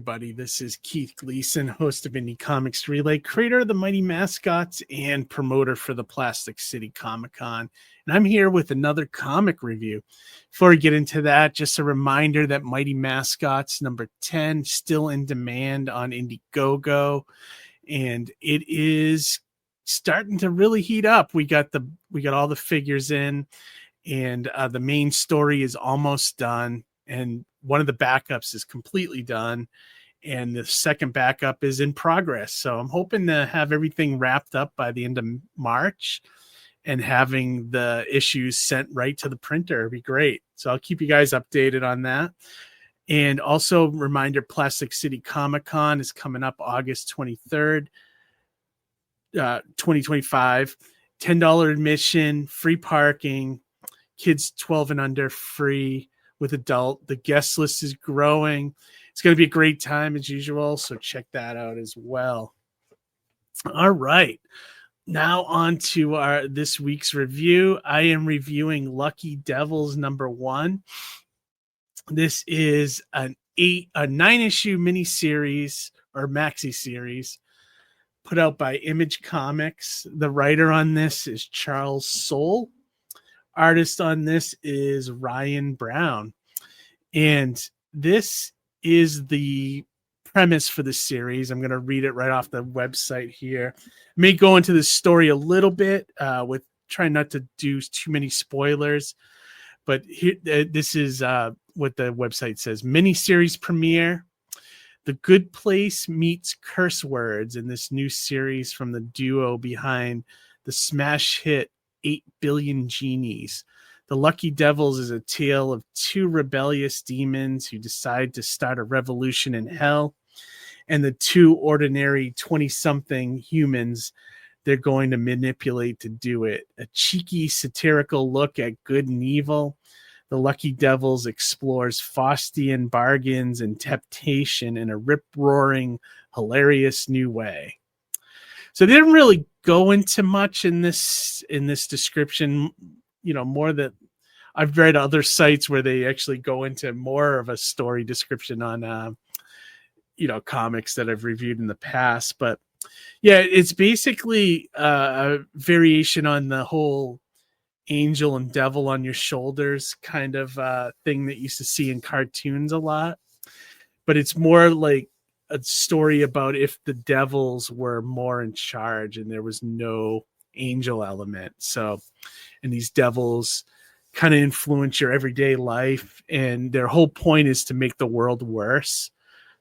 everybody. This is Keith Gleason, host of Indie Comics Relay, creator of the Mighty Mascots, and promoter for the Plastic City Comic-Con. And I'm here with another comic review. Before we get into that, just a reminder that Mighty Mascots number 10 still in demand on Indiegogo, and it is starting to really heat up. We got all the figures in, and the main story is almost done, and one of the backups is completely done, and the second backup is in progress. So I'm hoping to have everything wrapped up by the end of March, and having the issues sent right to the printer would be great. So I'll keep you guys updated on that. And also reminder, Plastic City Comic-Con is coming up August 23rd, 2025. $10 admission, free parking, kids 12 and under free with adult. The guest list is growing. It's going to be a great time as usual, so check that out as well. All right. Now on to this week's review. I am reviewing Lucky Devils number 1. This is a 9-issue miniseries or maxi series put out by Image Comics. The writer on this is Charles Soule. Artist on this is Ryan Browne. And this is the premise for the series. I'm going to read it right off the website here. I may go into the story a little bit with trying not to do too many spoilers. But here, this is what the website says. Miniseries premiere. The Good Place meets Curse Words in this new series from the duo behind the smash hit 8 Billion Genies. The Lucky Devils is a tale of two rebellious demons who decide to start a revolution in hell, and the two ordinary 20-something humans they're going to manipulate to do it. A cheeky, satirical look at good and evil. The Lucky Devils explores Faustian bargains and temptation in a rip-roaring, hilarious new way. So they didn't really go into much in this description, more that I've read other sites where they actually go into more of a story description on, comics that I've reviewed in the past. But yeah, it's basically a variation on the whole angel and devil on your shoulders kind of thing that you used to see in cartoons a lot. But it's more like a story about if the devils were more in charge and there was no angel element. So, and these devils kind of influence your everyday life, and their whole point is to make the world worse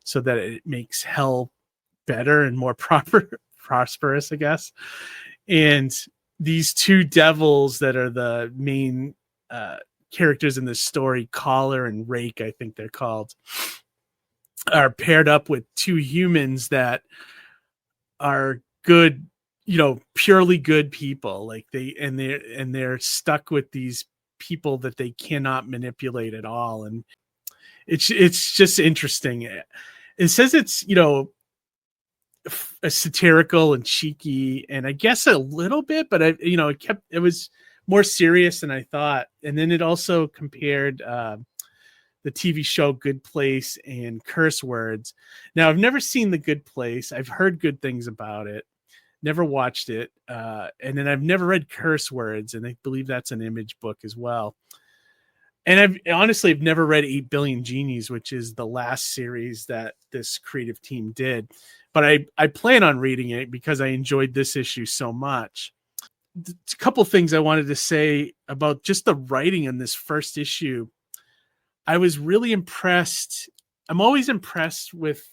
so that it makes hell better and more prosperous, I guess. And these two devils that are the main characters in this story, Collar and Rake, I think they're called, are paired up with two humans that are good, purely good people. Like they're stuck with these people that they cannot manipulate at all. And it's just interesting. It says it's, a satirical and cheeky, and I guess a little bit, but it was more serious than I thought. And then it also compared the TV show Good Place and Curse Words. Now, I've never seen The Good Place. I've heard good things about it. Never watched it. And then I've never read Curse Words, and I believe that's an Image book as well. And I've never read 8 Billion Genies, which is the last series that this creative team did. But I plan on reading it because I enjoyed this issue so much. A couple of things I wanted to say about just the writing in this first issue. I was really impressed. I'm always impressed with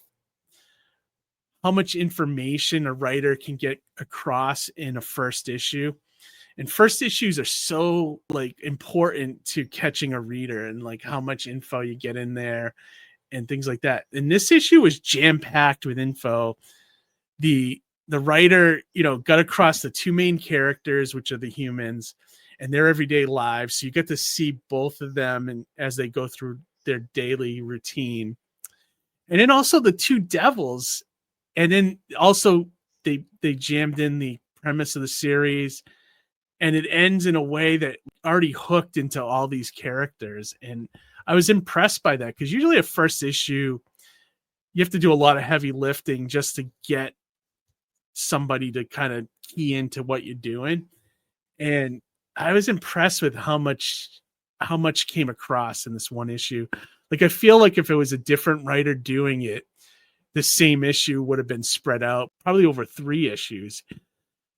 how much information a writer can get across in a first issue. And first issues are so important to catching a reader, and how much info you get in there and things like that. And this issue was jam-packed with info. The writer, got across the two main characters, which are the humans, and their everyday lives. So you get to see both of them and as they go through their daily routine. And then also the two devils. And then also they jammed in the premise of the series, and it ends in a way that already hooked into all these characters. And I was impressed by that, because usually a first issue you have to do a lot of heavy lifting just to get somebody to kind of key into what you're doing. And I was impressed with how much came across in this one issue. Like, I feel like if it was a different writer doing it, the same issue would have been spread out probably over 3 issues.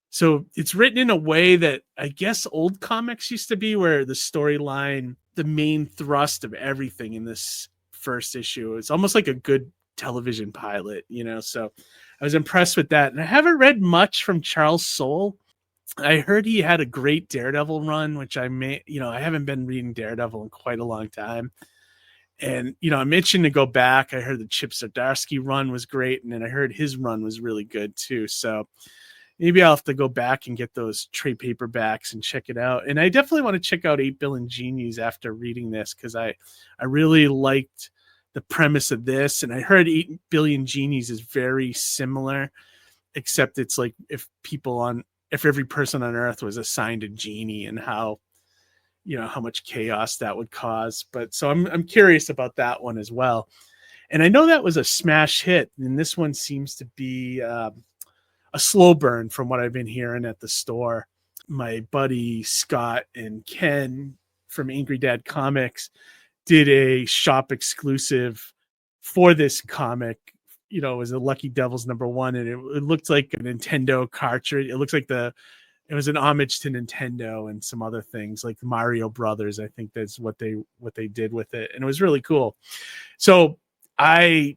So it's written in a way that I guess old comics used to be, where the storyline, the main thrust of everything in this first issue, is almost like a good television pilot, you know? So I was impressed with that. And I haven't read much from Charles Soule. I heard he had a great Daredevil run, which I haven't been reading Daredevil in quite a long time. And, I'm itching to go back. I heard the Chip Zdarsky run was great. And then I heard his run was really good too. So maybe I'll have to go back and get those trade paperbacks and check it out. And I definitely want to check out 8 Billion Genies after reading this, because I really liked the premise of this. And I heard 8 Billion Genies is very similar, except it's like if every person on Earth was assigned a genie, and how much chaos that would cause. But so I'm curious about that one as well. And I know that was a smash hit, and this one seems to be a slow burn from what I've been hearing at the store. My buddy Scott and Ken from Angry Dad Comics did a shop exclusive for this comic. It was a Lucky Devils #1, and it looked like a Nintendo cartridge. It looks like it was an homage to Nintendo and some other things like Mario Brothers. I think that's what they did with it. And it was really cool. So I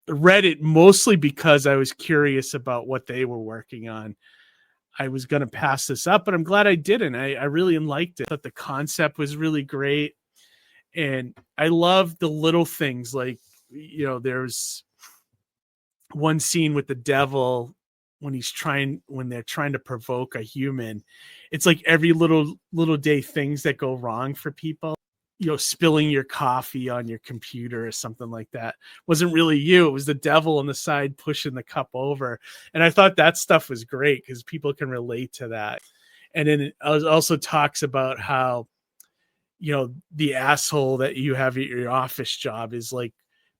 read it mostly because I was curious about what they were working on. I was going to pass this up, but I'm glad I didn't. I really liked it. I thought the concept was really great. And I love the little things, like, there's one scene with the devil when they're trying to provoke a human. It's like every little day things that go wrong for people. Spilling your coffee on your computer or something like that wasn't really you. It was the devil on the side pushing the cup over. And I thought that stuff was great because people can relate to that. And then it also talks about how, the asshole that you have at your office job is like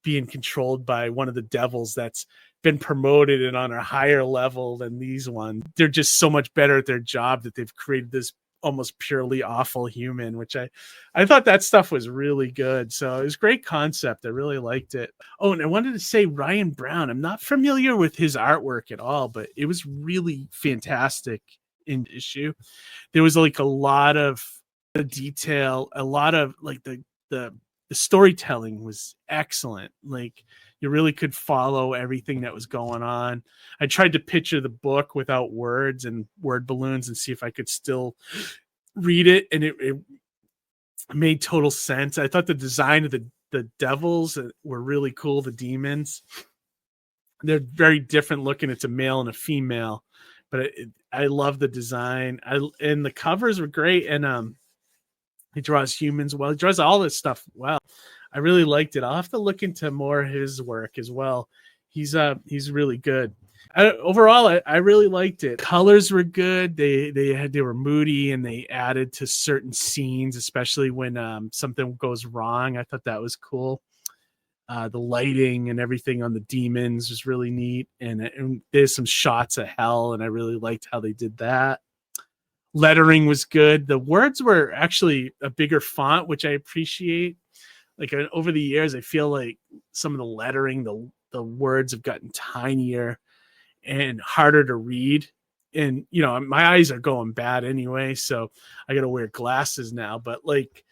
being controlled by one of the devils that's been promoted and on a higher level than these ones. They're just so much better at their job that they've created this almost purely awful human, which I thought that stuff was really good. So it was a great concept. I really liked it. Oh, and I wanted to say Ryan Browne. I'm not familiar with his artwork at all, but it was really fantastic in the issue. There was like a lot of detail, a lot of like the storytelling was excellent. Like, you really could follow everything that was going on. I tried to picture the book without words and word balloons and see if I could still read it. And it made total sense. I thought the design of the devils were really cool. The demons, they're very different looking. It's a male and a female, but I love the design. And the covers were great. And he draws humans well. He draws all this stuff well. I really liked it. I'll have to look into more of his work as well. He's really good. Overall, I really liked it. Colors were good. They were moody, and they added to certain scenes, especially when something goes wrong. I thought that was cool. The lighting and everything on the demons was really neat, and there's some shots of hell, and I really liked how they did that. Lettering was good. The words were actually a bigger font, which I appreciate. Like, over the years, I feel like some of the lettering, the words have gotten tinier and harder to read. And, my eyes are going bad anyway, so I got to wear glasses now. But like,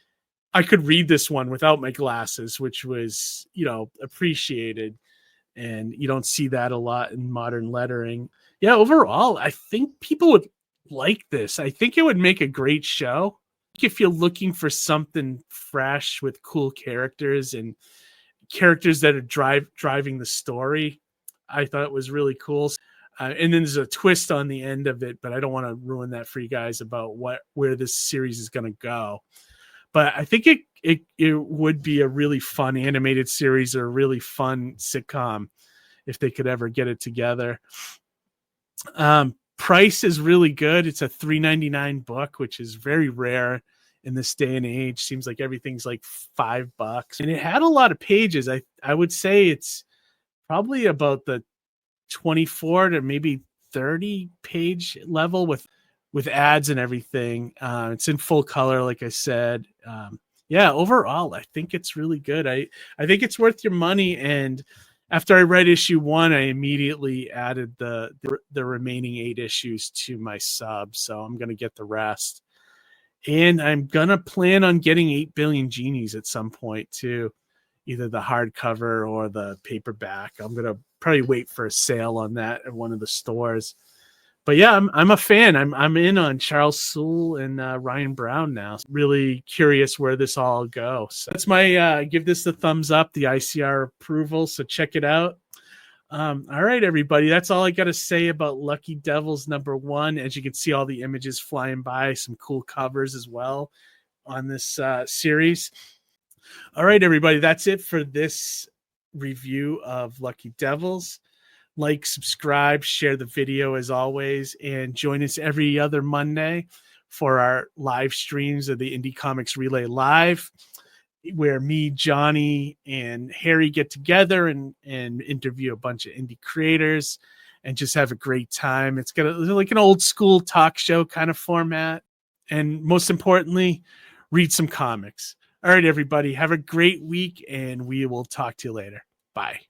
I could read this one without my glasses, which was, appreciated. And you don't see that a lot in modern lettering. Yeah, overall, I think people would like this. I think it would make a great show. If you're looking for something fresh with cool characters and characters that are driving the story, I thought it was really cool. And then there's a twist on the end of it, but I don't want to ruin that for you guys about where this series is going to go. But I think it would be a really fun animated series or a really fun sitcom if they could ever get it together. Price is really good. It's a $3.99 book, which is very rare in this day and age. Seems like everything's like $5, and it had a lot of pages. I would say it's probably about the 24 to maybe 30 page level with ads and everything. It's in full color, like I said. Yeah, overall, I think it's really good. I think it's worth your money. And after I read issue 1, I immediately added the remaining 8 issues to my sub. So I'm going to get the rest. And I'm going to plan on getting 8 Billion Genies at some point too, either the hardcover or the paperback. I'm going to probably wait for a sale on that at one of the stores. But yeah, I'm a fan. I'm in on Charles Soule and Ryan Browne now. Really curious where this all goes. So that's my give this the thumbs up, the ICR approval. So check it out. All right, everybody. That's all I got to say about Lucky Devils #1. As you can see, all the images flying by, some cool covers as well on this series. All right, everybody. That's it for this review of Lucky Devils. Like, subscribe, share the video as always, and join us every other Monday for our live streams of the Indie Comics Relay Live, where me, Johnny, and Harry get together and interview a bunch of indie creators and just have a great time. It's got like an old school talk show kind of format. And most importantly, read some comics. All right, everybody, have a great week, and we will talk to you later. Bye.